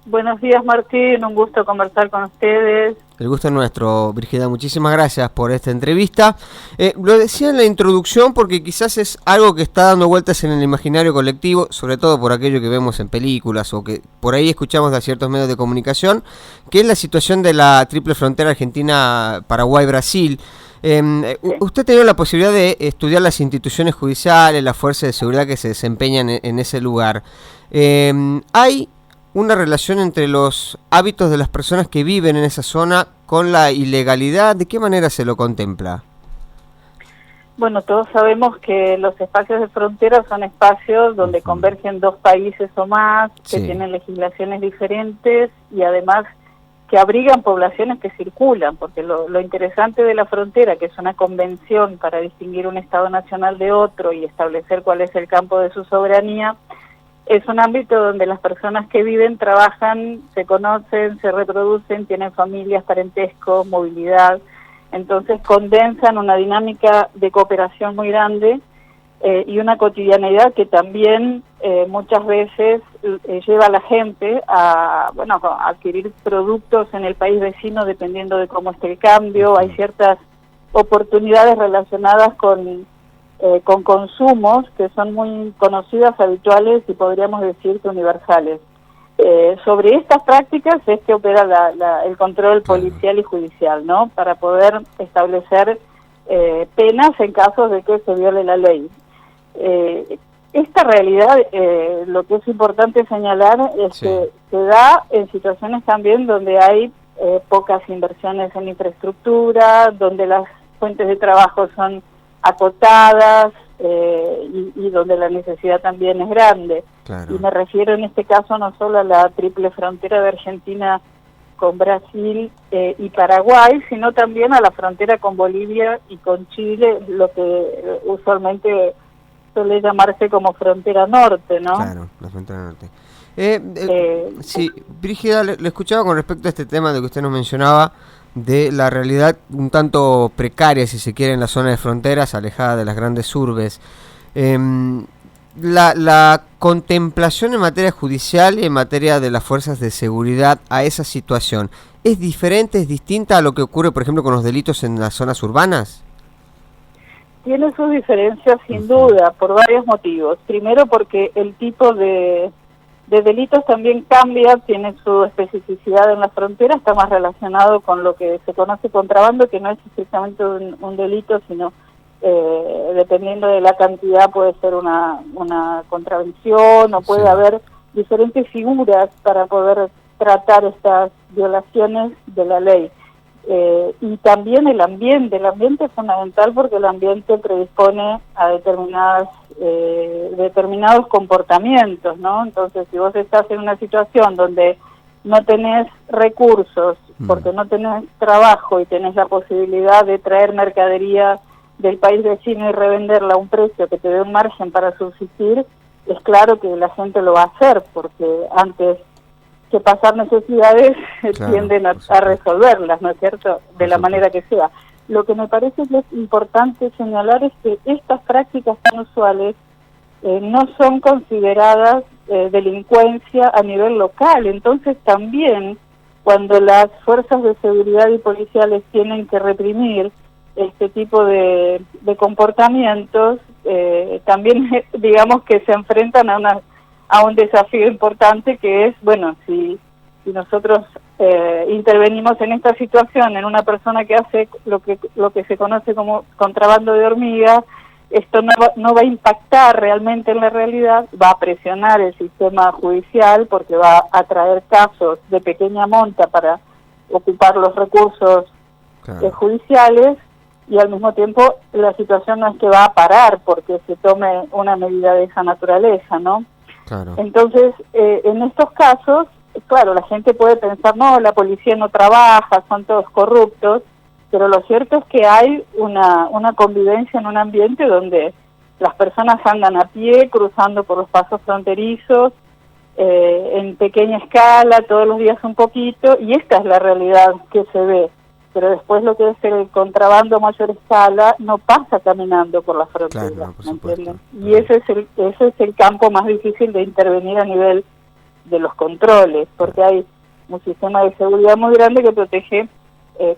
Buenos días, Martín, un gusto conversar con ustedes. El gusto es nuestro, Brígida. Muchísimas gracias por esta entrevista. Lo decía en la introducción porque quizás es algo que está dando vueltas en el imaginario colectivo, sobre todo por aquello que vemos en películas o que por ahí escuchamos de ciertos medios de comunicación, que es la situación de la triple frontera Argentina-Paraguay-Brasil. Usted ha tenido la posibilidad de estudiar las instituciones judiciales, las fuerzas de seguridad que se desempeñan en ese lugar. ¿Hay una relación entre los hábitos de las personas que viven en esa zona con la ilegalidad? ¿De qué manera se lo contempla? Bueno, todos sabemos que los espacios de frontera son espacios donde convergen dos países o más, que tienen legislaciones diferentes y además que abrigan poblaciones que circulan, porque lo interesante de la frontera, que es una convención para distinguir un Estado nacional de otro y establecer cuál es el campo de su soberanía, es un ámbito donde las personas que viven, trabajan, se conocen, se reproducen, tienen familias, parentescos, movilidad. Entonces condensan una dinámica de cooperación muy grande y una cotidianeidad que también muchas veces lleva a la gente a adquirir productos en el país vecino dependiendo de cómo esté el cambio. Hay ciertas oportunidades relacionadas con consumos que son muy conocidas, habituales y podríamos decir que universales. Sobre estas prácticas es que opera el control policial y judicial, ¿no? Para poder establecer penas en casos de que se viole la ley. Esta realidad, lo que es importante señalar es que se da en situaciones también donde hay pocas inversiones en infraestructura, donde las fuentes de trabajo son acotadas y donde la necesidad también es grande. Claro. Y me refiero en este caso no solo a la triple frontera de Argentina con Brasil y Paraguay, sino también a la frontera con Bolivia y con Chile, lo que usualmente suele llamarse como frontera norte, ¿no? Claro, la frontera norte. Sí, Brígida, le escuchaba con respecto a este tema de que usted nos mencionaba, de la realidad un tanto precaria, si se quiere, en la zona de fronteras, alejada de las grandes urbes. La contemplación en materia judicial y en materia de las fuerzas de seguridad a esa situación, ¿es diferente, es distinta a lo que ocurre, por ejemplo, con los delitos en las zonas urbanas? Tiene sus diferencias sin duda, por varios motivos. Primero porque el tipo de delitos también cambia, tiene su especificidad en la frontera, está más relacionado con lo que se conoce contrabando, que no es estrictamente un delito, sino dependiendo de la cantidad puede ser una contravención o puede haber diferentes figuras para poder tratar estas violaciones de la ley. Y también el ambiente es fundamental porque el ambiente predispone a determinados comportamientos, ¿no? Entonces, si vos estás en una situación donde no tenés recursos, porque no tenés trabajo y tenés la posibilidad de traer mercadería del país vecino y revenderla a un precio que te dé un margen para subsistir, es claro que la gente lo va a hacer, porque antes que pasar necesidades tienden a resolverlas, ¿no es cierto?, de la manera que sea. Lo que me parece que es importante señalar es que estas prácticas tan usuales no son consideradas delincuencia a nivel local. Entonces también cuando las fuerzas de seguridad y policiales tienen que reprimir este tipo de comportamientos, también digamos que se enfrentan a un desafío importante que es, bueno, si nosotros intervenimos en esta situación en una persona que hace lo que se conoce como contrabando de hormigas, esto no va a impactar realmente en la realidad, va a presionar el sistema judicial porque va a traer casos de pequeña monta para ocupar los recursos judiciales, y al mismo tiempo la situación no es que va a parar porque se tome una medida de esa naturaleza, ¿no? Claro. Entonces, en estos casos, claro, la gente puede pensar, no, la policía no trabaja, son todos corruptos, pero lo cierto es que hay una convivencia en un ambiente donde las personas andan a pie, cruzando por los pasos fronterizos, en pequeña escala, todos los días un poquito, y esta es la realidad que se ve. Pero después lo que es el contrabando a mayor escala no pasa caminando por la frontera, ¿me entienden? Y ese es el campo más difícil de intervenir a nivel de los controles, porque hay un sistema de seguridad muy grande que protege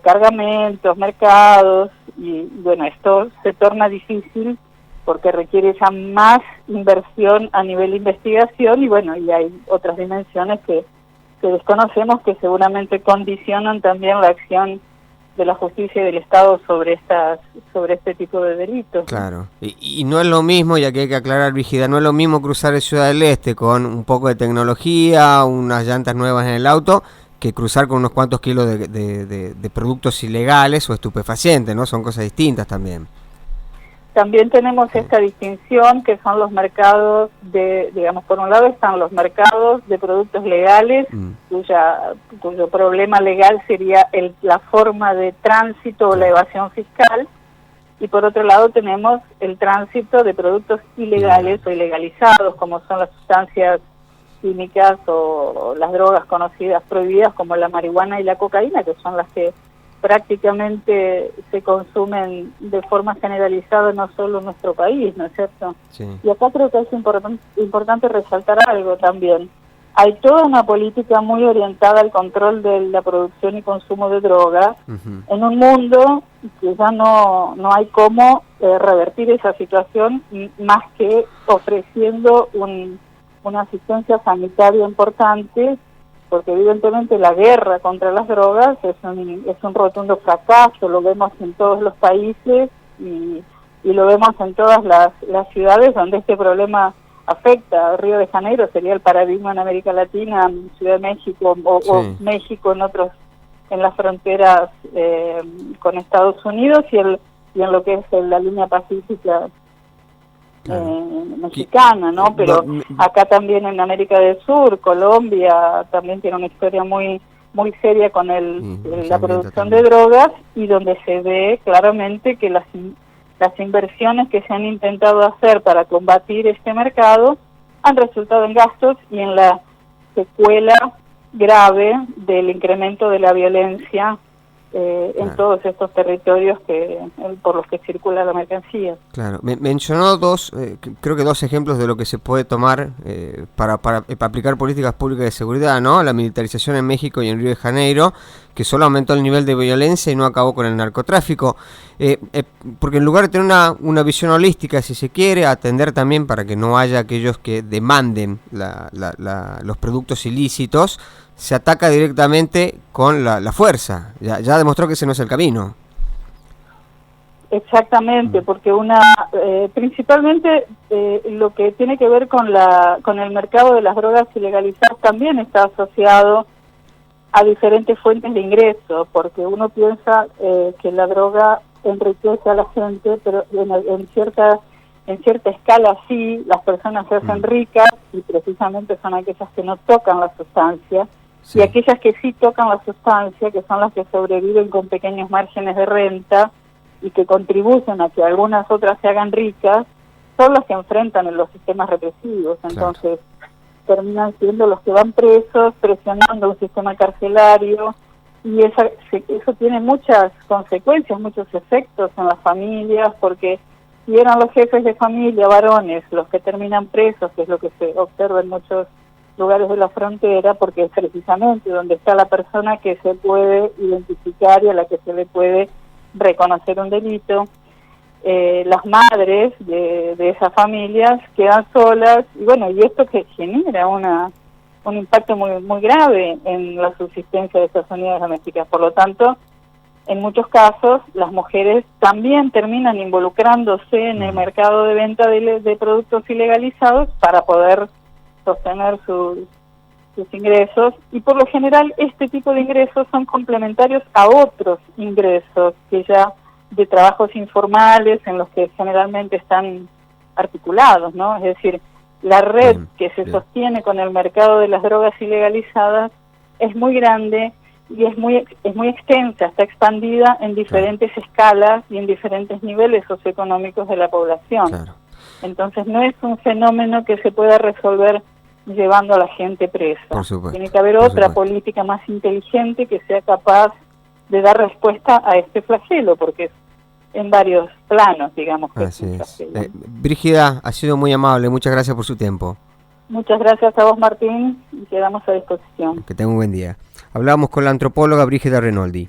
cargamentos, mercados, y bueno, esto se torna difícil porque requiere ya más inversión a nivel de investigación, y bueno, y hay otras dimensiones que desconocemos que seguramente condicionan también la acción de la justicia y del Estado sobre este tipo de delitos. Claro, y no es lo mismo, ya que hay que aclarar, Brígida, no es lo mismo cruzar el Ciudad del Este con un poco de tecnología, unas llantas nuevas en el auto, que cruzar con unos cuantos kilos de productos ilegales o estupefacientes, ¿no? Son cosas distintas también. También tenemos esta distinción que son los mercados digamos, por un lado están los mercados de productos legales, cuyo problema legal sería la forma de tránsito o la evasión fiscal, y por otro lado tenemos el tránsito de productos ilegales o ilegalizados, como son las sustancias químicas o las drogas conocidas prohibidas como la marihuana y la cocaína, que son las que prácticamente se consumen de forma generalizada no solo en nuestro país, ¿no es cierto? Sí. Y acá creo que es importante resaltar algo también. Hay toda una política muy orientada al control de la producción y consumo de drogas en un mundo que ya no hay cómo revertir esa situación más que ofreciendo una asistencia sanitaria importante, porque evidentemente la guerra contra las drogas es un rotundo fracaso, lo vemos en todos los países y lo vemos en todas las ciudades donde este problema afecta. Río de Janeiro sería el paradigma en América Latina, Ciudad de México o México en las fronteras con Estados Unidos y en lo que es la línea pacífica mexicana, ¿no? Pero acá también en América del Sur, Colombia también tiene una historia muy muy seria con la producción de drogas, y donde se ve claramente que las inversiones que se han intentado hacer para combatir este mercado han resultado en gastos y en la secuela grave del incremento de la violencia en todos estos territorios por los que circula la mercancía. Claro, mencionó creo que dos ejemplos de lo que se puede tomar para aplicar políticas públicas de seguridad, ¿no? La militarización en México y en Río de Janeiro, que solo aumentó el nivel de violencia y no acabó con el narcotráfico, porque en lugar de tener una visión holística, si se quiere, atender también para que no haya aquellos que demanden los productos ilícitos, se ataca directamente con la fuerza. Ya demostró que ese no es el camino. Exactamente, porque principalmente lo que tiene que ver con el mercado de las drogas ilegalizadas también está asociado a diferentes fuentes de ingreso, porque uno piensa que la droga enriquece a la gente, pero en cierta escala sí, las personas se hacen ricas, y precisamente son aquellas que no tocan la sustancia. Sí. Y aquellas que sí tocan la sustancia, que son las que sobreviven con pequeños márgenes de renta y que contribuyen a que algunas otras se hagan ricas, son las que enfrentan en los sistemas represivos. Entonces, terminan siendo los que van presos, presionando un sistema carcelario, y eso tiene muchas consecuencias, muchos efectos en las familias, porque si eran los jefes de familia, varones, los que terminan presos, que es lo que se observa en muchos lugares de la frontera, porque es precisamente donde está la persona que se puede identificar y a la que se le puede reconocer un delito. Las madres de esas familias quedan solas, y bueno, y esto que genera un impacto muy muy grave en la subsistencia de estas unidades domésticas. Por lo tanto, en muchos casos, las mujeres también terminan involucrándose en el mercado de venta de productos ilegalizados para poder sostener sus ingresos, y por lo general este tipo de ingresos son complementarios a otros ingresos que ya de trabajos informales en los que generalmente están articulados, ¿no? Es decir, la red que se sostiene con el mercado de las drogas ilegalizadas es muy grande y es muy extensa, está expandida en diferentes escalas y en diferentes niveles socioeconómicos de la población. Claro. Entonces no es un fenómeno que se pueda resolver llevando a la gente presa. Por supuesto, tiene que haber otra política más inteligente que sea capaz de dar respuesta a este flagelo, porque es en varios planos, digamos. Que así es. Brígida, ha sido muy amable, muchas gracias por su tiempo. Muchas gracias a vos, Martín, y quedamos a disposición. Que tenga un buen día. Hablamos con la antropóloga Brígida Renoldi.